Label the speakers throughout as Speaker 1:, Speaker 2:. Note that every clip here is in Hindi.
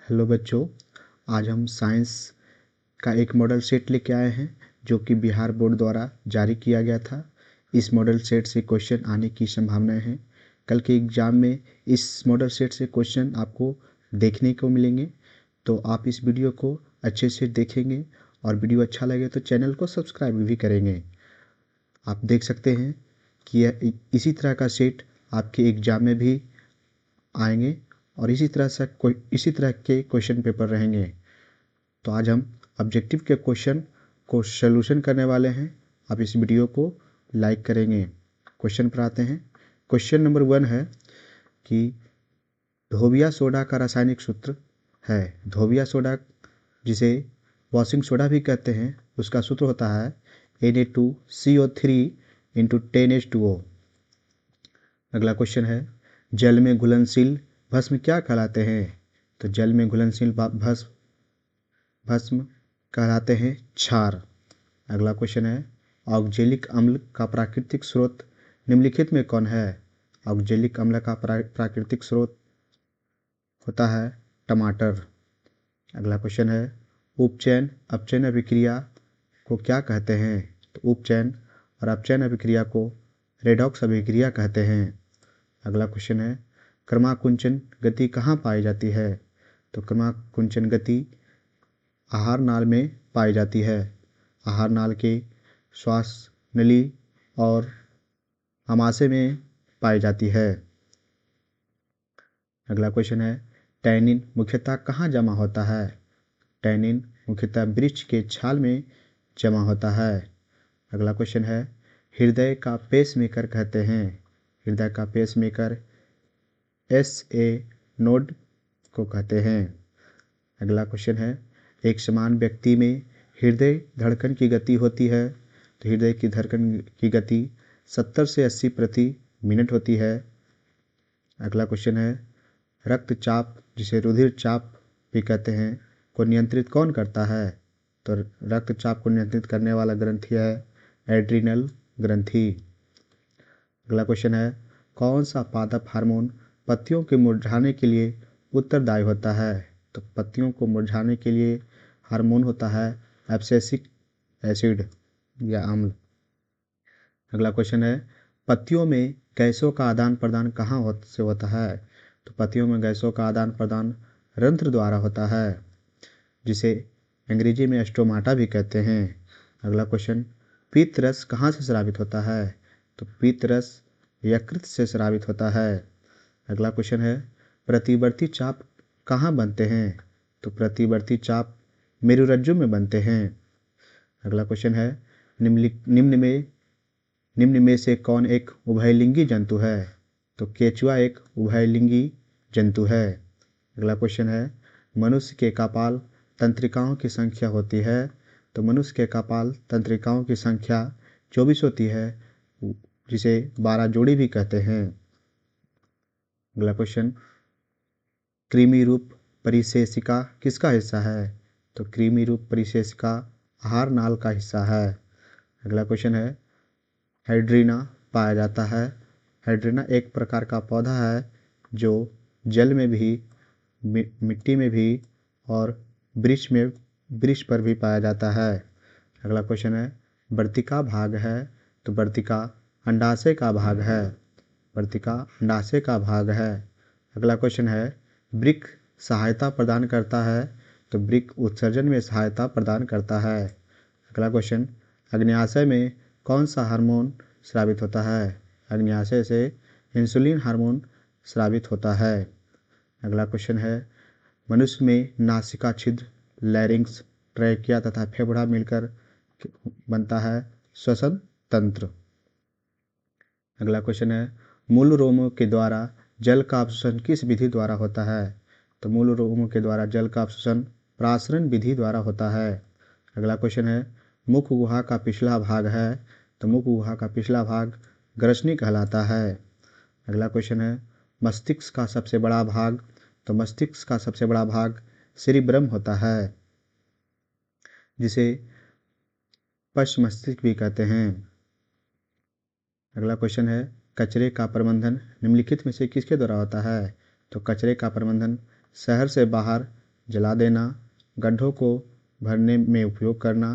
Speaker 1: हेलो बच्चों, आज हम साइंस का एक मॉडल सेट लेके आए हैं जो कि बिहार बोर्ड द्वारा जारी किया गया था। इस मॉडल सेट से क्वेश्चन आने की संभावनाएं हैं। कल के एग्ज़ाम में इस मॉडल सेट से क्वेश्चन आपको देखने को मिलेंगे, तो आप इस वीडियो को अच्छे से देखेंगे और वीडियो अच्छा लगे तो चैनल को सब्सक्राइब भी करेंगे। आप देख सकते हैं कि यह इसी तरह का सेट आपके एग्ज़ाम में भी आएंगे और इसी तरह के क्वेश्चन पेपर रहेंगे। तो आज हम ऑब्जेक्टिव के क्वेश्चन को सॉल्यूशन करने वाले हैं। आप इस वीडियो को लाइक करेंगे। क्वेश्चन पर आते हैं। क्वेश्चन नंबर 1 है कि धोबिया सोडा का रासायनिक सूत्र है। धोबिया सोडा, जिसे वॉशिंग सोडा भी कहते हैं, उसका सूत्र होता है Na2CO3 × 10H2O। अगला क्वेश्चन है, जल में घुलनशील भस्म क्या कहलाते हैं? तो जल में घुलनशील भस्म कहलाते हैं क्षार। अगला क्वेश्चन है, ऑक्जेलिक अम्ल का प्राकृतिक स्रोत निम्नलिखित में कौन है? ऑक्जेलिक अम्ल का प्राकृतिक स्रोत होता है टमाटर। अगला क्वेश्चन है, उपचयन अपचयन अभिक्रिया को क्या कहते हैं? तो उपचयन और अपचयन अभिक्रिया को रेडॉक्स अभिक्रिया कहते हैं। अगला क्वेश्चन है, क्रमाकुंचन गति कहाँ पाई जाती है? तो क्रमाकुंचन गति आहार नाल में पाई जाती है। आहार नाल के श्वास नली और आमाशय में पाई जाती है। अगला क्वेश्चन है, टैनिन मुख्यतः कहाँ जमा होता है? टैनिन मुख्यतः वृक्ष के छाल में जमा होता है। अगला क्वेश्चन है, हृदय का पेसमेकर कहते हैं। हृदय का पेसमेकर SA नोड को कहते हैं। अगला क्वेश्चन है, एक समान व्यक्ति में हृदय धड़कन की गति होती है। तो हृदय की धड़कन की गति 70 से 80 प्रति मिनट होती है। अगला क्वेश्चन है, रक्तचाप, जिसे रुधिर चाप भी कहते हैं, को नियंत्रित कौन करता है? तो रक्तचाप को नियंत्रित करने वाला ग्रंथि है एड्रिनल ग्रंथि। अगला क्वेश्चन है, कौन सा पादप हार्मोन पत्तियों के मुरझाने के लिए उत्तरदायी होता है? तो पत्तियों को मुरझाने के लिए हार्मोन होता है एब्सिसिक एसिड या अम्ल। अगला क्वेश्चन है, पत्तियों में गैसों का आदान प्रदान कहाँ से होता है? तो पत्तियों में गैसों का आदान प्रदान रंध्र द्वारा होता है, जिसे अंग्रेजी में स्टोमाटा भी कहते हैं। अगला क्वेश्चन, पीत रस कहाँ से स्रावित होता है? तो पीत रस यकृत से स्रावित होता है। अगला क्वेश्चन है, प्रतिवर्ती चाप कहाँ बनते हैं? तो प्रतिवर्ती चाप मेरुरज्जु में बनते हैं। अगला क्वेश्चन है, निम्न में से कौन एक उभयलिंगी जंतु है? तो केचुआ एक उभयलिंगी जंतु है। अगला क्वेश्चन है, मनुष्य के कपाल तंत्रिकाओं की संख्या होती है। तो मनुष्य के कपाल तंत्रिकाओं की संख्या 24 होती है, जिसे 12 जोड़ी भी कहते हैं। अगला क्वेश्चन, कृमि रूप परिशेषिका किसका हिस्सा है? तो कृमि रूप परिशेषिका आहार नाल का हिस्सा है। अगला क्वेश्चन है, हाइड्रीना पाया जाता है। हाइड्रीना एक प्रकार का पौधा है जो जल में भी, मिट्टी में भी और वृक्ष पर भी पाया जाता है। अगला क्वेश्चन है, वर्तिका भाग है। तो वर्तिका अंडाशय का भाग है। वर्तिका अंडाशय का भाग है। अगला क्वेश्चन है, वृक्क सहायता प्रदान करता है। तो वृक्क उत्सर्जन में सहायता प्रदान करता है। अगला क्वेश्चन, अग्न्याशय में कौन सा हार्मोन स्रावित होता है? अग्न्याशय से इंसुलिन हार्मोन स्रावित होता है। अगला क्वेश्चन है, मनुष्य में नासिका छिद्र, लैरिंक्स, ट्रैकिया तथा फेफड़ा मिलकर बनता है श्वसन तंत्र। अगला क्वेश्चन है, मूल रोमों के द्वारा जल का अवशोषण किस विधि द्वारा होता है? तो मूल रोमों के द्वारा जल का अवशोषण प्रासरण विधि द्वारा होता है। अगला क्वेश्चन है, मुख गुहा का पिछला भाग है। तो मुख गुहा का पिछला भाग ग्रसनी कहलाता है। अगला क्वेश्चन है, मस्तिष्क का सबसे बड़ा भाग। तो मस्तिष्क का सबसे बड़ा भाग सेरिब्रम होता है, जिसे पश्च मस्तिष्क भी कहते हैं। अगला क्वेश्चन है, कचरे का प्रबंधन निम्नलिखित में से किसके द्वारा होता है? तो कचरे का प्रबंधन शहर से बाहर जला देना, गड्ढों को भरने में उपयोग करना,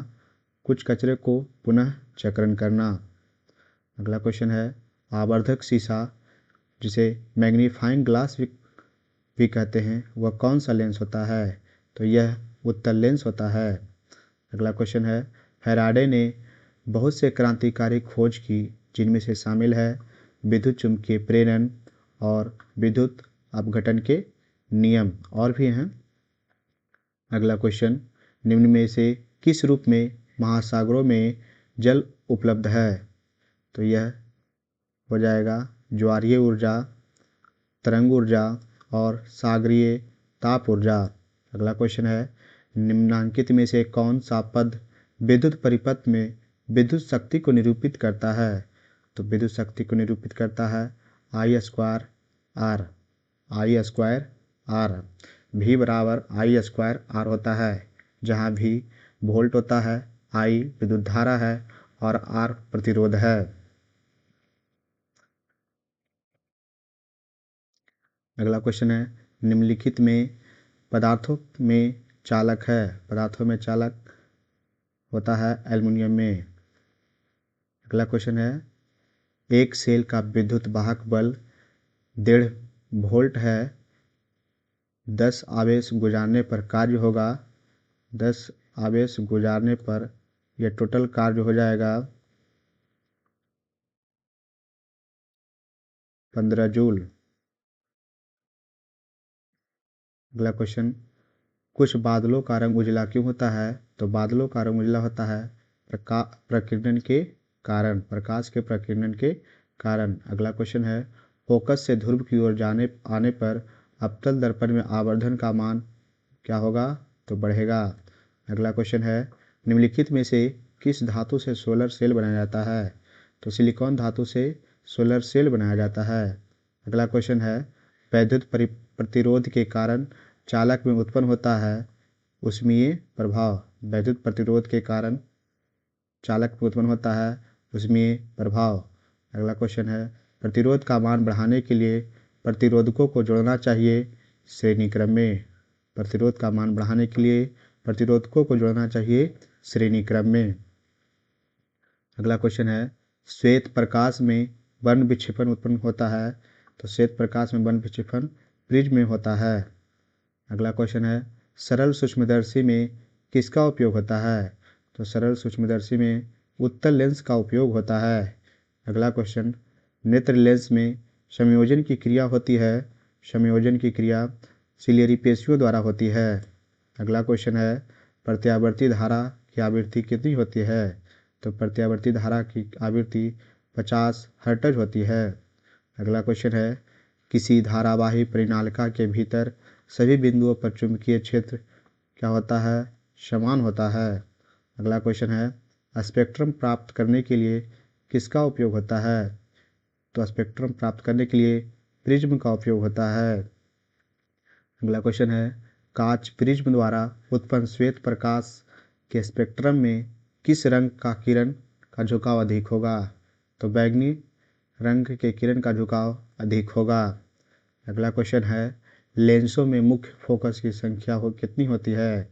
Speaker 1: कुछ कचरे को पुनः चक्रण करना। अगला क्वेश्चन है आवर्धक शीशा जिसे मैग्नीफाइंग ग्लास भी कहते हैं वह कौन सा लेंस होता है? तो यह उत्तल लेंस होता है। अगला क्वेश्चन है फैराडे ने बहुत से क्रांतिकारी खोज की जिनमें से शामिल है विद्युत चुम्बकीय प्रेरण और विद्युत अपघटन के नियम और भी हैं। अगला क्वेश्चन निम्न में से किस रूप में महासागरों में जल उपलब्ध है? तो यह हो जाएगा ज्वारीय ऊर्जा, तरंग ऊर्जा और सागरीय ताप ऊर्जा। अगला क्वेश्चन है निम्नांकित में से कौन सा पद विद्युत परिपथ में विद्युत शक्ति को निरूपित करता है? तो विद्युत शक्ति को निरूपित करता है I square R. I square R V बराबर I स्क्वायर आर होता है, जहाँ V वोल्ट होता है, I विद्युत धारा है और R प्रतिरोध है। अगला क्वेश्चन है निम्नलिखित में पदार्थों में चालक है, पदार्थों में चालक होता है एल्युमिनियम में। अगला क्वेश्चन है एक सेल का विद्युत वाहक बल 1.5 वोल्ट है, 10 आवेश गुजारने पर कार्य होगा, 10 आवेश गुजारने पर यह टोटल कार्य हो जाएगा 15 जूल। अगला क्वेश्चन कुछ बादलों का रंग उजला क्यों होता है? तो बादलों का रंग उजला होता है प्रकीर्णन के कारण, प्रकाश के प्रकीर्णन के कारण। अगला क्वेश्चन है फोकस से ध्रुव की ओर आने पर अवतल दर्पण में आवर्धन का मान क्या होगा? तो बढ़ेगा। अगला क्वेश्चन है निम्नलिखित में से किस धातु से सोलर सेल बनाया जाता है? तो सिलिकॉन धातु से सोलर सेल बनाया जाता है। अगला क्वेश्चन है वैद्युत प्रतिरोध के कारण चालक में उत्पन्न होता है ऊष्मीय प्रभाव। वैद्युत प्रतिरोध के कारण चालक में उत्पन्न होता है ऊष्मीय प्रभाव। अगला क्वेश्चन है प्रतिरोध का मान बढ़ाने के लिए प्रतिरोधकों को जोड़ना चाहिए श्रेणी क्रम में। प्रतिरोध का मान बढ़ाने के लिए प्रतिरोधकों को जोड़ना चाहिए श्रेणी क्रम में। अगला क्वेश्चन है श्वेत प्रकाश में वर्ण विक्षेपण उत्पन्न होता है। तो श्वेत प्रकाश में वर्ण विक्षेपण प्रिज्म में होता है। अगला क्वेश्चन है सरल सूक्ष्मदर्शी में किसका उपयोग होता है? तो सरल सूक्ष्मदर्शी में उत्तल लेंस का उपयोग होता है। अगला क्वेश्चन नेत्र लेंस में संयोजन की क्रिया होती है, संयोजन की क्रिया सिलियरी पेशियों द्वारा होती है। अगला क्वेश्चन है प्रत्यावर्ती धारा की आवृत्ति कितनी होती है? तो प्रत्यावर्ती धारा की आवृत्ति 50 हर्ट्ज होती है। अगला क्वेश्चन है किसी धारावाही परिनालिका के भीतर सभी बिंदुओं पर चुंबकीय क्षेत्र क्या होता है? समान होता है। अगला क्वेश्चन है स्पेक्ट्रम प्राप्त करने के लिए किसका उपयोग होता है? तो स्पेक्ट्रम प्राप्त करने के लिए प्रिज्म का उपयोग होता है। अगला क्वेश्चन है कांच प्रिज्म द्वारा उत्पन्न श्वेत प्रकाश के स्पेक्ट्रम में किस रंग का किरण का झुकाव अधिक होगा? तो बैंगनी रंग के किरण का झुकाव अधिक होगा। अगला क्वेश्चन है लेंसों में मुख्य फोकस की संख्या कितनी होती है?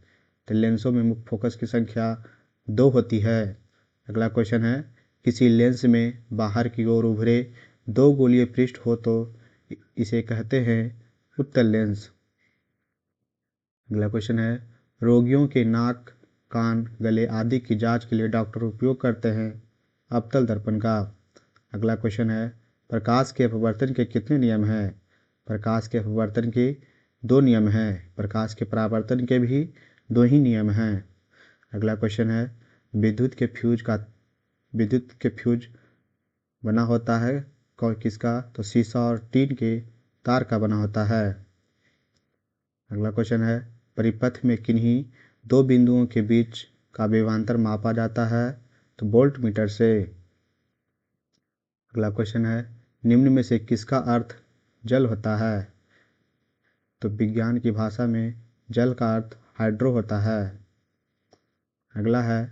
Speaker 1: तो लेंसों में मुख्य फोकस की संख्या 2 होती है। अगला क्वेश्चन है किसी लेंस में बाहर की ओर उभरे 2 गोलीय पृष्ठ हो तो इसे कहते हैं उत्तल लेंस। अगला क्वेश्चन है रोगियों के नाक, कान, गले आदि की जांच के लिए डॉक्टर उपयोग करते हैं अवतल दर्पण का। अगला क्वेश्चन है प्रकाश के अपवर्तन के कितने नियम हैं? प्रकाश के अपवर्तन के 2 नियम हैं। प्रकाश के परावर्तन के भी 2 ही नियम हैं। अगला क्वेश्चन है विद्युत के फ्यूज बना होता है किसका? तो शीशा और टीन के तार का बना होता है। अगला क्वेश्चन है परिपथ में किन्हीं 2 बिंदुओं के बीच का विभवांतर मापा जाता है? तो वोल्ट मीटर से। अगला क्वेश्चन है निम्न में से किसका अर्थ जल होता है? तो विज्ञान की भाषा में जल का अर्थ हाइड्रो होता है। अगला है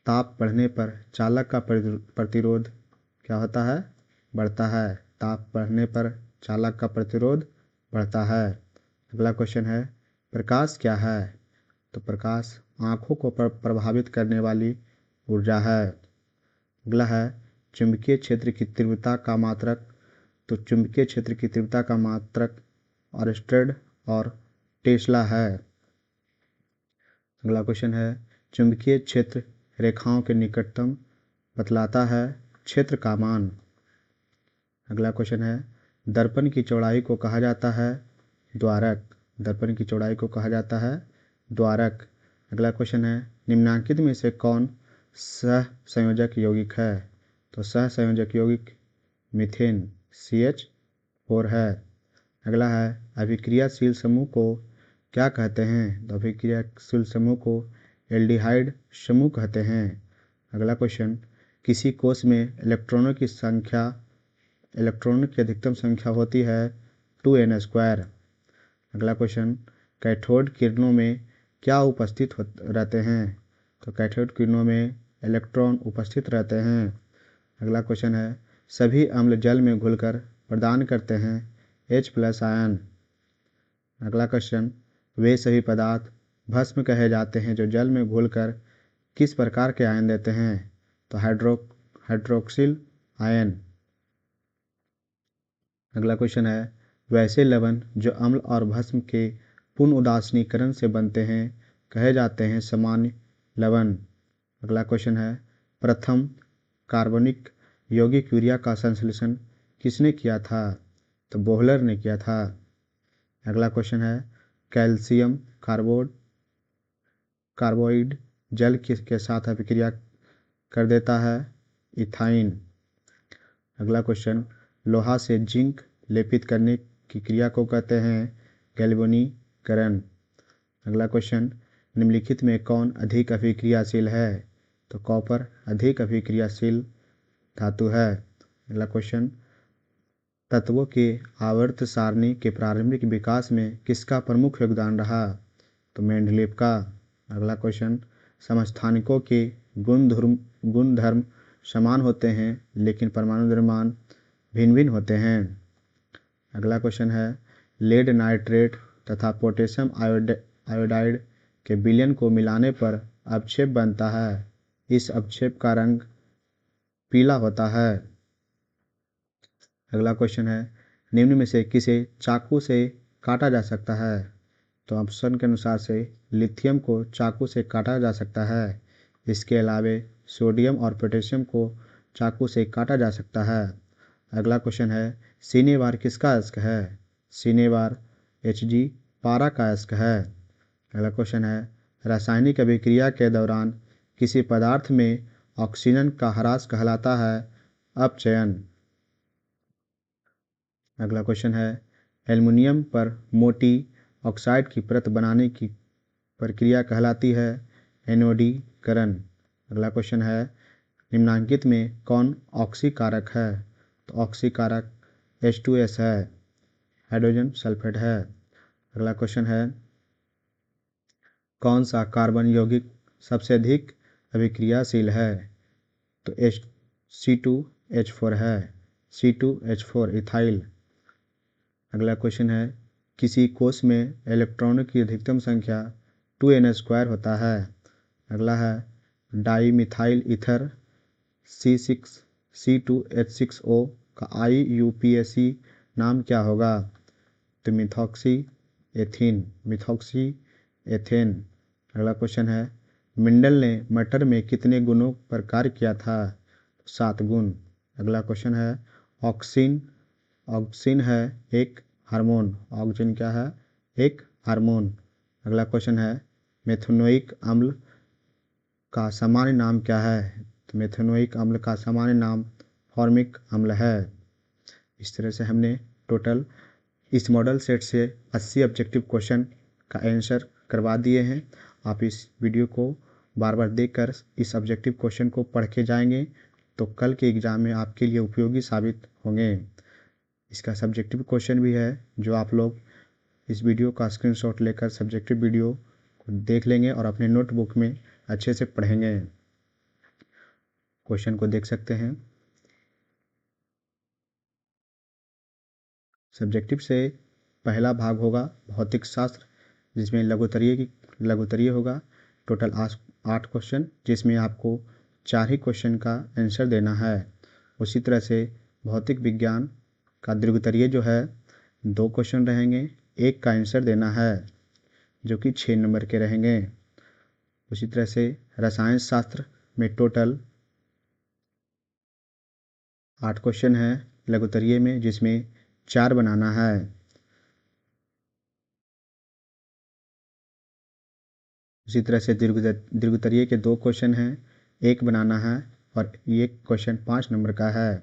Speaker 1: ताप बढ़ने पर चालक का प्रतिरोध क्या होता है? बढ़ता है। ताप बढ़ने पर चालक का प्रतिरोध बढ़ता है। अगला क्वेश्चन है प्रकाश क्या है? तो प्रकाश आँखों को प्रभावित करने वाली ऊर्जा है। अगला है चुंबकीय क्षेत्र की तीव्रता का मात्रक। तो चुंबकीय क्षेत्र की तीव्रता का मात्रक ऑर्स्टेड और टेस्ला है। अगला क्वेश्चन है चुंबकीय क्षेत्र रेखाओं के निकटतम बतलाता है क्षेत्र का मान। अगला क्वेश्चन है दर्पण की चौड़ाई को कहा जाता है द्वारक। दर्पण की चौड़ाई को कहा जाता है द्वारक। अगला क्वेश्चन है निम्नांकित में से कौन सह संयोजक यौगिक है? तो सह संयोजक यौगिक मीथेन CH4 है। अगला है अभिक्रियाशील समूह को क्या कहते हैं? तो अभिक्रियाशील समूह को एल्डिहाइड समूह कहते हैं। अगला क्वेश्चन किसी कोष में इलेक्ट्रॉनों की अधिकतम संख्या होती है 2n²। अगला क्वेश्चन कैथोड किरणों में क्या उपस्थित रहते हैं? तो कैथोड किरणों में इलेक्ट्रॉन उपस्थित रहते हैं। अगला क्वेश्चन है सभी अम्ल जल में घुलकर प्रदान करते हैं H+ आयन। अगला क्वेश्चन वे सभी पदार्थ भस्म कहे जाते हैं जो जल में घुलकर किस प्रकार के आयन देते हैं? तो हाइड्रोक्सिल आयन। अगला क्वेश्चन है वैसे लवण जो अम्ल और भस्म के पूर्ण उदासीनीकरण से बनते हैं कहे जाते हैं सामान्य लवण। अगला क्वेश्चन है प्रथम कार्बनिक यौगिक यूरिया का संश्लेषण किसने किया था? तो बोहलर ने किया था। अगला क्वेश्चन है कैल्शियम कार्बाइड जल के साथ अभिक्रिया कर देता है इथाइन। अगला क्वेश्चन लोहा से जिंक लेपित करने की क्रिया को कहते हैं गैल्वेनीकरण। अगला क्वेश्चन निम्नलिखित में कौन अधिक अभिक्रियाशील है? तो कॉपर अधिक अभिक्रियाशील धातु है। अगला क्वेश्चन तत्वों के आवर्त सारणी के प्रारंभिक विकास में किसका प्रमुख योगदान रहा? तो मेंडलीव का। अगला क्वेश्चन समस्थानिकों के गुणधर्म समान होते हैं लेकिन परमाणु द्रव्यमान भिन्न भिन्न होते हैं। अगला क्वेश्चन है लेड नाइट्रेट तथा पोटेशियम आयोडाइड के विलयन को मिलाने पर अवक्षेप बनता है। इस अवक्षेप का रंग पीला होता है। अगला क्वेश्चन है निम्न में से किसे चाकू से काटा जा सकता है? तो ऑप्शन के अनुसार से लिथियम को चाकू से काटा जा सकता है। इसके अलावे सोडियम और पोटेशियम को चाकू से काटा जा सकता है। अगला क्वेश्चन है सिनेबार किसका अयस्क है? सिनेबार Hg पारा का अयस्क है। अगला क्वेश्चन है रासायनिक अभिक्रिया के दौरान किसी पदार्थ में ऑक्सीजन का ह्रास कहलाता है अपचयन। अगला क्वेश्चन है एल्युमिनियम पर मोटी ऑक्साइड की परत बनाने की प्रक्रिया कहलाती है एनोडीकरण। अगला क्वेश्चन है निम्नांकित में कौन ऑक्सीकारक है? तो ऑक्सीकारक H2S है, हाइड्रोजन सल्फेट है। अगला क्वेश्चन है कौन सा कार्बन यौगिक सबसे अधिक अभिक्रियाशील है? तो C2H4 है, C2H4 इथाइल। अगला क्वेश्चन है किसी कोष में इलेक्ट्रॉनों की अधिकतम संख्या 2n² होता है। अगला है डाईमिथाइल ईथर C2H6O का IUPAC नाम क्या होगा? तो मिथॉक्सी एथेन। अगला क्वेश्चन है मेंडल ने मटर में कितने गुणों पर कार्य किया था? 7 गुण। अगला क्वेश्चन है ऑक्सिन है एक हार्मोन। ऑक्सिन क्या है? एक हार्मोन। अगला क्वेश्चन है मेथनोइक अम्ल का सामान्य नाम क्या है? तो मेथनोइक अम्ल का सामान्य नाम फॉर्मिक अम्ल है। इस तरह से हमने टोटल इस मॉडल सेट से 80 ऑब्जेक्टिव क्वेश्चन का आंसर करवा दिए हैं। आप इस वीडियो को बार बार देखकर इस ऑब्जेक्टिव क्वेश्चन को पढ़ के जाएंगे तो कल के एग्ज़ाम में आपके लिए उपयोगी साबित होंगे। इसका सब्जेक्टिव क्वेश्चन भी है जो आप लोग इस वीडियो का स्क्रीनशॉट लेकर सब्जेक्टिव वीडियो को देख लेंगे और अपने नोटबुक में अच्छे से पढ़ेंगे। क्वेश्चन को देख सकते हैं। सब्जेक्टिव से पहला भाग होगा भौतिक शास्त्र जिसमें लघुत्तरीय होगा। टोटल 8 क्वेश्चन, जिसमें आपको 4 ही क्वेश्चन का आंसर देना है। उसी तरह से भौतिक विज्ञान का दीर्घोत्तरीय जो है 2 क्वेश्चन रहेंगे, एक का आंसर देना है जो कि 6 नंबर के रहेंगे। उसी तरह से रसायन शास्त्र में टोटल 8 क्वेश्चन है लघुत्तरीय में, जिसमें 4 बनाना है। उसी तरह से दीर्घोत्तरीय के 2 क्वेश्चन हैं, एक बनाना है और ये क्वेश्चन 5 नंबर का है।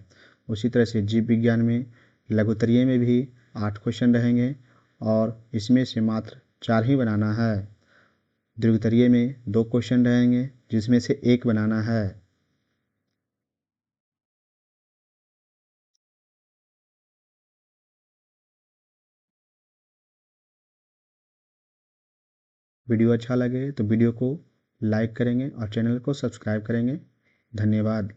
Speaker 1: उसी तरह से जीव विज्ञान में लघुत्तरीय में भी 8 क्वेश्चन रहेंगे और इसमें से मात्र 4 ही बनाना है। दीर्घोत्तरीय में 2 क्वेश्चन रहेंगे, जिसमें से एक बनाना है। वीडियो अच्छा लगे तो वीडियो को लाइक करेंगे और चैनल को सब्सक्राइब करेंगे। धन्यवाद।